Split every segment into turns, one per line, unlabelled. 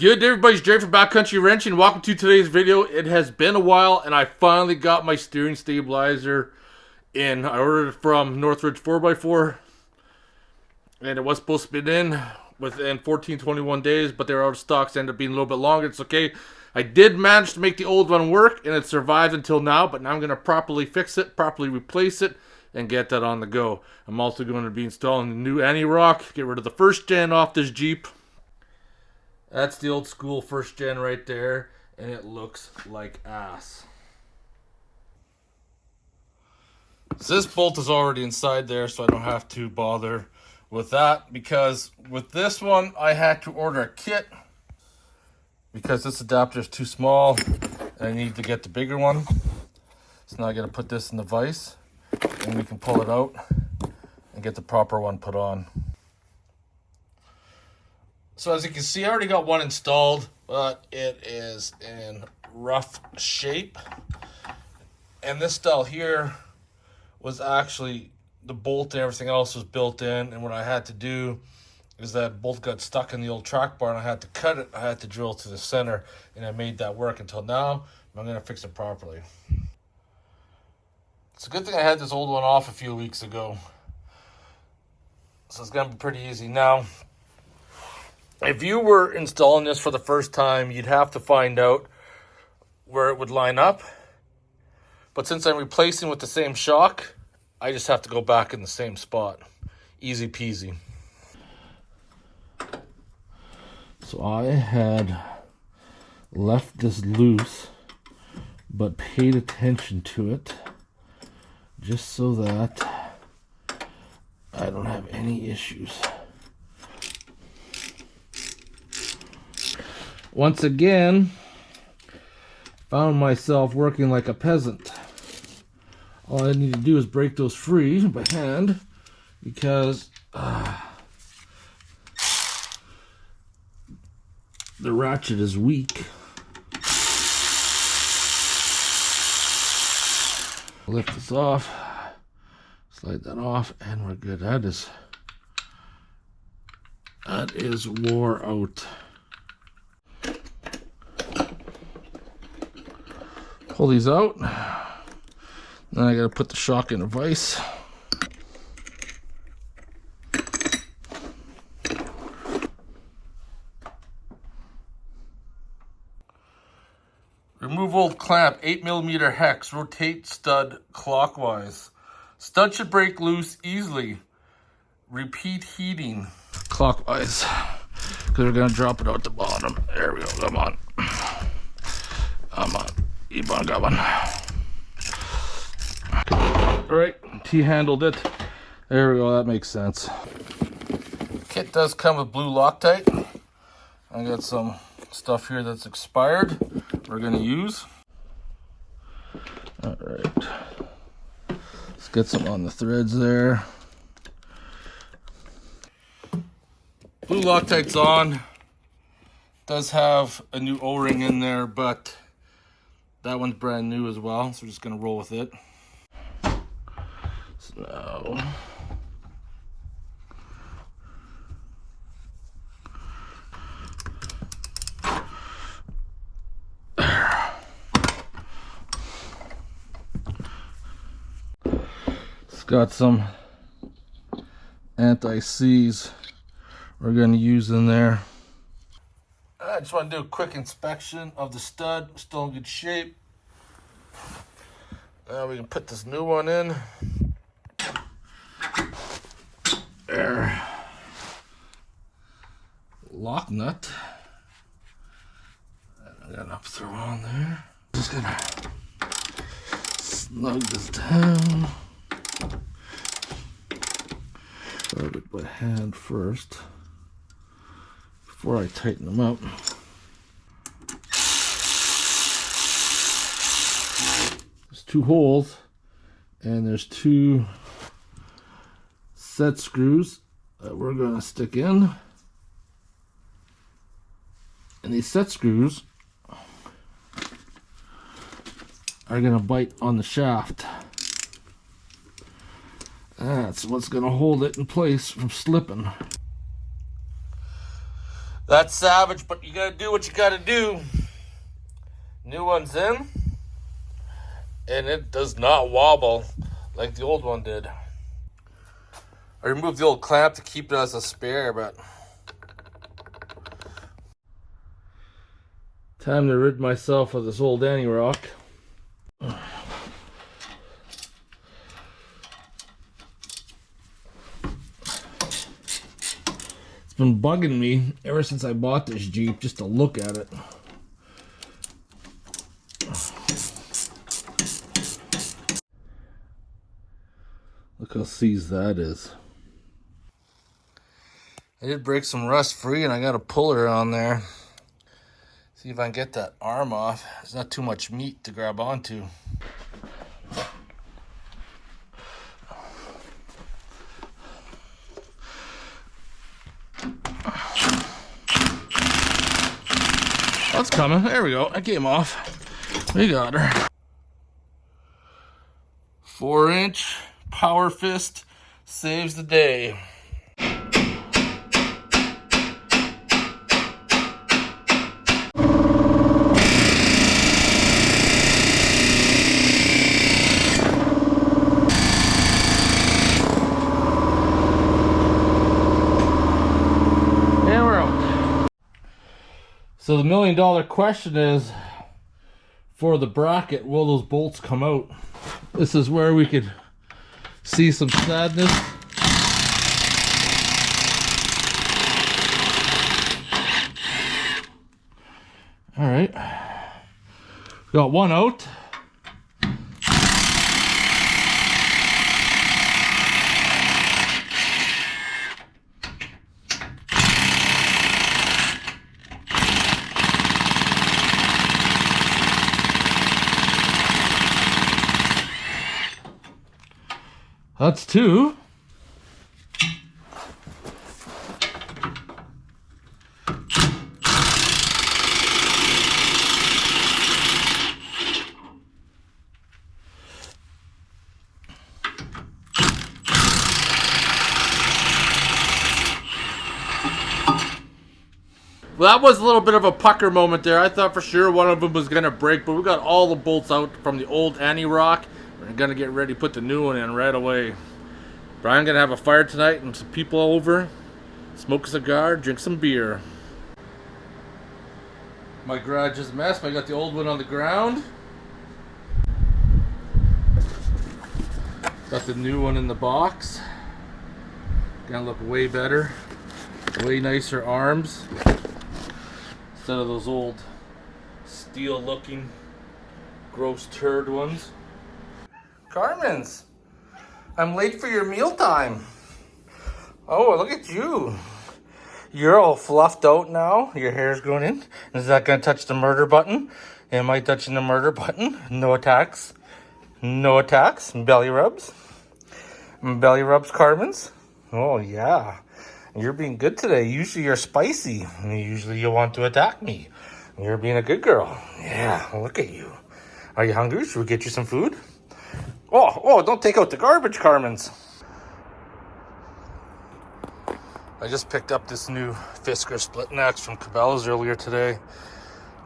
Good day, everybody. It's Jerry from BackCountry Wrenching. Welcome to today's video. It has been a while, and I finally got my steering stabilizer in. I ordered it from Northridge 4x4, and it was supposed to be in within 21 days, but they were out of stock, so it ended up being a little bit longer. It's okay. I did manage to make the old one work, and it survived until now, but now I'm going to properly fix it, properly replace it, and get that on the go. I'm also going to be installing the new Antirock, get rid of the first gen off this Jeep. That's the old school first gen right there, and it looks like ass. So this bolt is already inside there, so I don't have to bother with that, because with this one I had to order a kit because this adapter is too small and I need to get the bigger one. So now I got to put this in the vise and we can pull it out and get the proper one put on. So as you can see, I already got one installed, but it is in rough shape. And this style here was actually, the bolt and everything else was built in, and what I had to do is that bolt got stuck in the old track bar and I had to cut it. I had to drill to the center, and I made that work until now. I'm going to fix it properly. It's a good thing I had this old one off a few weeks ago, so it's going to be pretty easy. Now, if you were installing this for the first time, you'd have to find out where it would line up. But since I'm replacing with the same shock, I just have to go back in the same spot. Easy peasy. So I had left this loose, but paid attention to it just so that I don't have any issues. Once again, found myself working like a peasant. All I need to do is break those free by hand because the ratchet is weak. Lift this off, slide that off, and we're good. That is wore out. Pull these out. Then I gotta put the shock in a vise. Remove old clamp, 8mm hex, rotate stud clockwise. Stud should break loose easily. Repeat heating clockwise, because we're gonna drop it out the bottom. There we go, come on. Come on. Alright, T-handled it. There we go, that makes sense. Kit does come with blue Loctite. I got some stuff here that's expired we're going to use. Alright, let's get some on the threads there. Blue Loctite's on. Does have a new O-ring in there, but that one's brand new as well, so we're just going to roll with it. So it's got some anti-seize we're going to use in there. I just want to do a quick inspection of the stud. Still in good shape. Now we can put this new one in. There. Lock nut. And I got enough to throw on there. Just gonna snug this down. Start it by hand first before I tighten them up. There's two holes, and there's two set screws that we're going to stick in. And these set screws are going to bite on the shaft. That's what's going to hold it in place from slipping. That's savage, but you gotta do what you gotta do. New one's in, and it does not wobble like the old one did. I removed the old clamp to keep it as a spare, but time to rid myself of this old Antirock. It's been bugging me ever since I bought this Jeep just to look at it. Look how seized that is. I did break some rust free and I got a puller on there. See if I can get that arm off. There's not too much meat to grab onto. That's coming. There we go. I came off. We got her. 4-inch power fist saves the day. So the $1 million question is, for the bracket, will those bolts come out? This is where we could see some sadness. All right, got one out. That's two. Well, that was a little bit of a pucker moment there. I thought for sure one of them was going to break, but we got all the bolts out from the old Antirock. We're going to get ready to put the new one in right away. But I'm going to have a fire tonight and some people over, smoke a cigar, drink some beer. My garage is a mess, but I got the old one on the ground. Got the new one in the box. Gonna look way better. Way nicer arms. Instead of those old steel looking gross turd ones. Carmen's, I'm late for your mealtime. Oh, look at you. You're all fluffed out now. Your hair's going in. Is that going to touch the murder button? Am I touching the murder button? No attacks. No attacks. Belly rubs. Belly rubs, Carmen's. Oh, yeah. You're being good today. Usually you're spicy. Usually you want to attack me. You're being a good girl. Yeah, look at you. Are you hungry? Should we get you some food? Oh, don't take out the garbage, Carmen's. I just picked up this new Fisker splitting axe from Cabela's earlier today.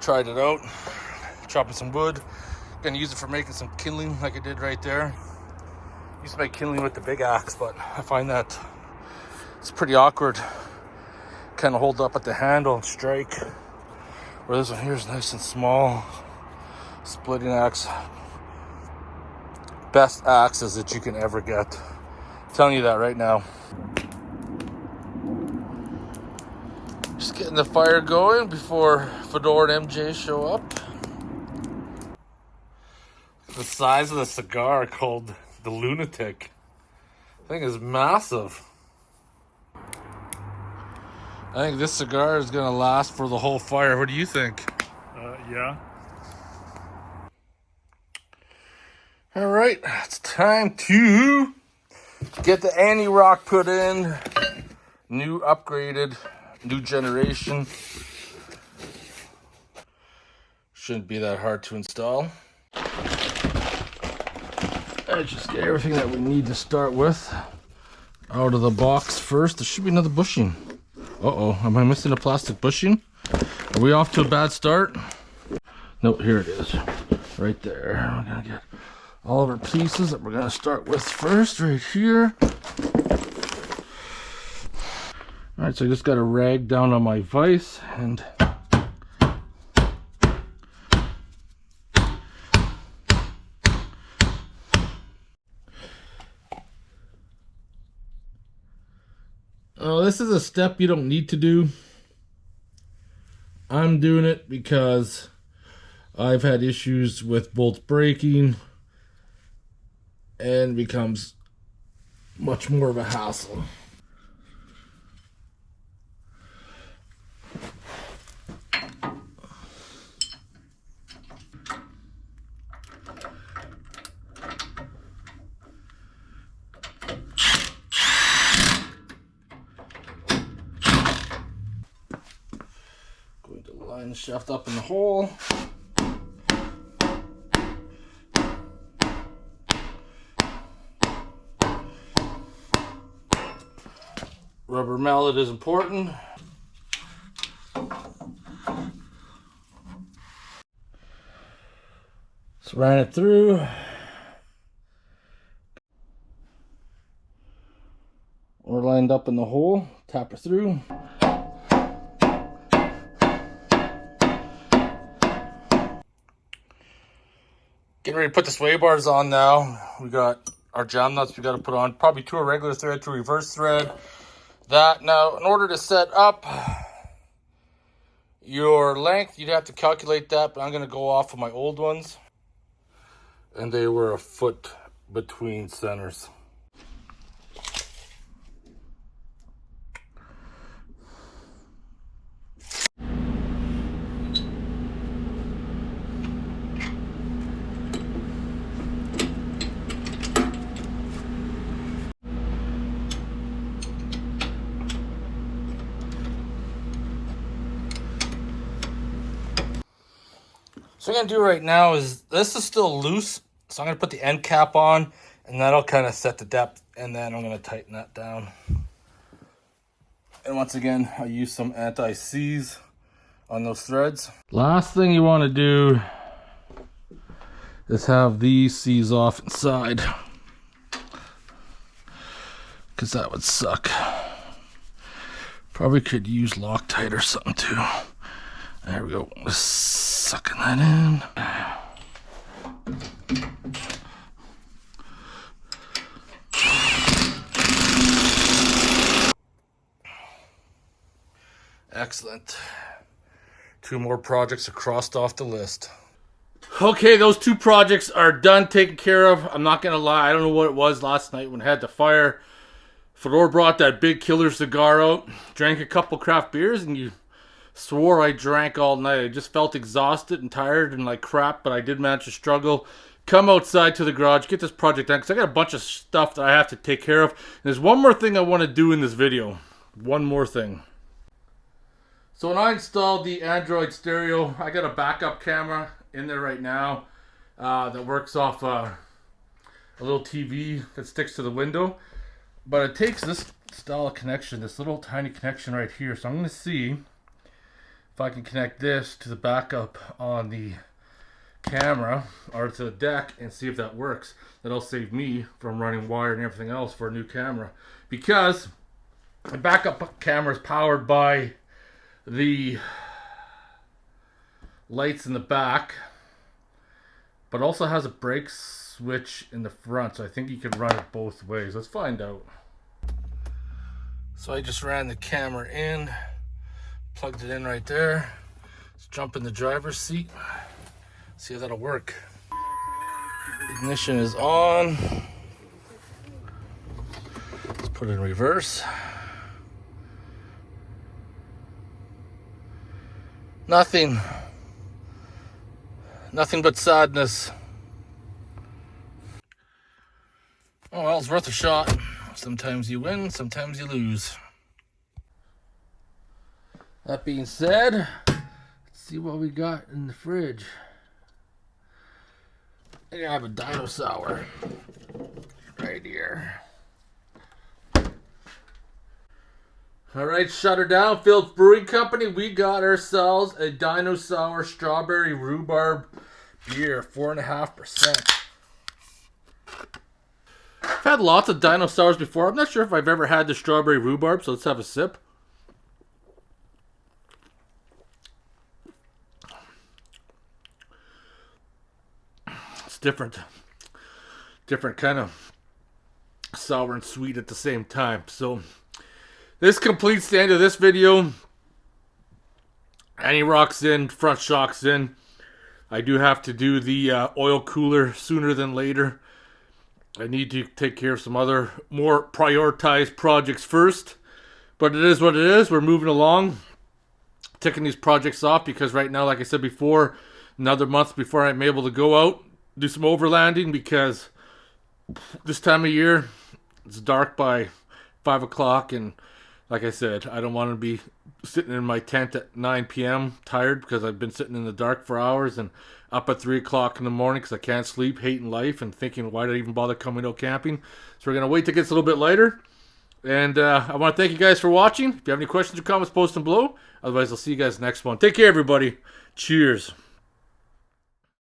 Tried it out. Chopping some wood. Gonna use it for making some kindling like I did right there. Used to make kindling with the big axe, but I find that it's pretty awkward. Kind of hold up at the handle and strike. Where this one here is nice and small. Splitting axe. Best axes that you can ever get. I'm telling you that right now. Just getting the fire going before Fedora and MJ show up. The size of the cigar called the Lunatic. I think is massive. I think this cigar is gonna last for the whole fire. What do you think?
Yeah.
All right, it's time to get the Antirock put in. New upgraded, new generation. Shouldn't be that hard to install. Let's just get everything that we need to start with out of the box first. There should be another bushing. Uh-oh, am I missing a plastic bushing? Are we off to a bad start? No, here it is. Right there. We're gonna get all of our pieces that we're gonna start with first, right here. Alright, so I just got a rag down on my vise and this is a step you don't need to do. I'm doing it because I've had issues with bolts breaking and it becomes much more of a hassle. Going to line the shaft up in the hole. Rubber mallet is important. So ran it through. We're lined up in the hole. Tap her through. Getting ready to put the sway bars on now. We got our jam nuts we got to put on. Probably 2 regular thread, 2 reverse thread. That now, in order to set up your length, you'd have to calculate that, but I'm going to go off of my old ones. And they were a foot between centers. So what I'm going to do right now is, this is still loose, so I'm going to put the end cap on, and that'll kind of set the depth, and then I'm going to tighten that down. And once again, I use some anti-seize on those threads. Last thing you want to do is have these seize off inside, because that would suck. Probably could use Loctite or something too. There we go. Just sucking that in. Excellent. 2 more projects are crossed off the list. Okay, those 2 projects are done, taken care of. I'm not gonna lie, I don't know what it was last night when I had the fire. Fedor brought that big killer cigar out, drank a couple craft beers, and you swore I drank all night. I just felt exhausted and tired and like crap, but I did manage to struggle. Come outside to the garage, get this project done, because I got a bunch of stuff that I have to take care of. And there's one more thing I want to do in this video. One more thing. So when I installed the Android stereo, I got a backup camera in there right now that works off a little TV that sticks to the window. But it takes this style of connection, this little tiny connection right here. So I'm going to see if I can connect this to the backup on the camera or to the deck and see if that works. That'll save me from running wire and everything else for a new camera, because the backup camera is powered by the lights in the back, but also has a brake switch in the front, so I think you can run it both ways. Let's find out. So I just ran the camera in, plugged it in right there. Let's jump in the driver's seat, see how that'll work. Ignition is on. Let's put it in reverse. Nothing but sadness. Oh well, it's worth a shot. Sometimes you win, sometimes you lose. That being said, let's see what we got in the fridge. I have a dino sour right here. Alright, shut her down. Phil's Brewing Company. We got ourselves a Dinosaur Strawberry Rhubarb beer. 4.5%. I've had lots of dinosaurs before. I'm not sure if I've ever had the strawberry rhubarb, so let's have a sip. It's different. Different kind of sour and sweet at the same time. So this completes the end of this video. Antirock's in, front shock's in. I do have to do the oil cooler sooner than later. I need to take care of some other more prioritized projects first. But it is what it is. We're moving along. Ticking these projects off because right now, like I said before, another month before I'm able to go out, do some overlanding because this time of year, it's dark by 5 o'clock. And like I said, I don't want to be sitting in my tent at 9 p.m. tired because I've been sitting in the dark for hours and up at 3 o'clock in the morning because I can't sleep, hating life, and thinking, why did I even bother coming out camping? So we're going to wait till it gets a little bit lighter. And I want to thank you guys for watching. If you have any questions or comments, post them below. Otherwise, I'll see you guys next one. Take care, everybody. Cheers.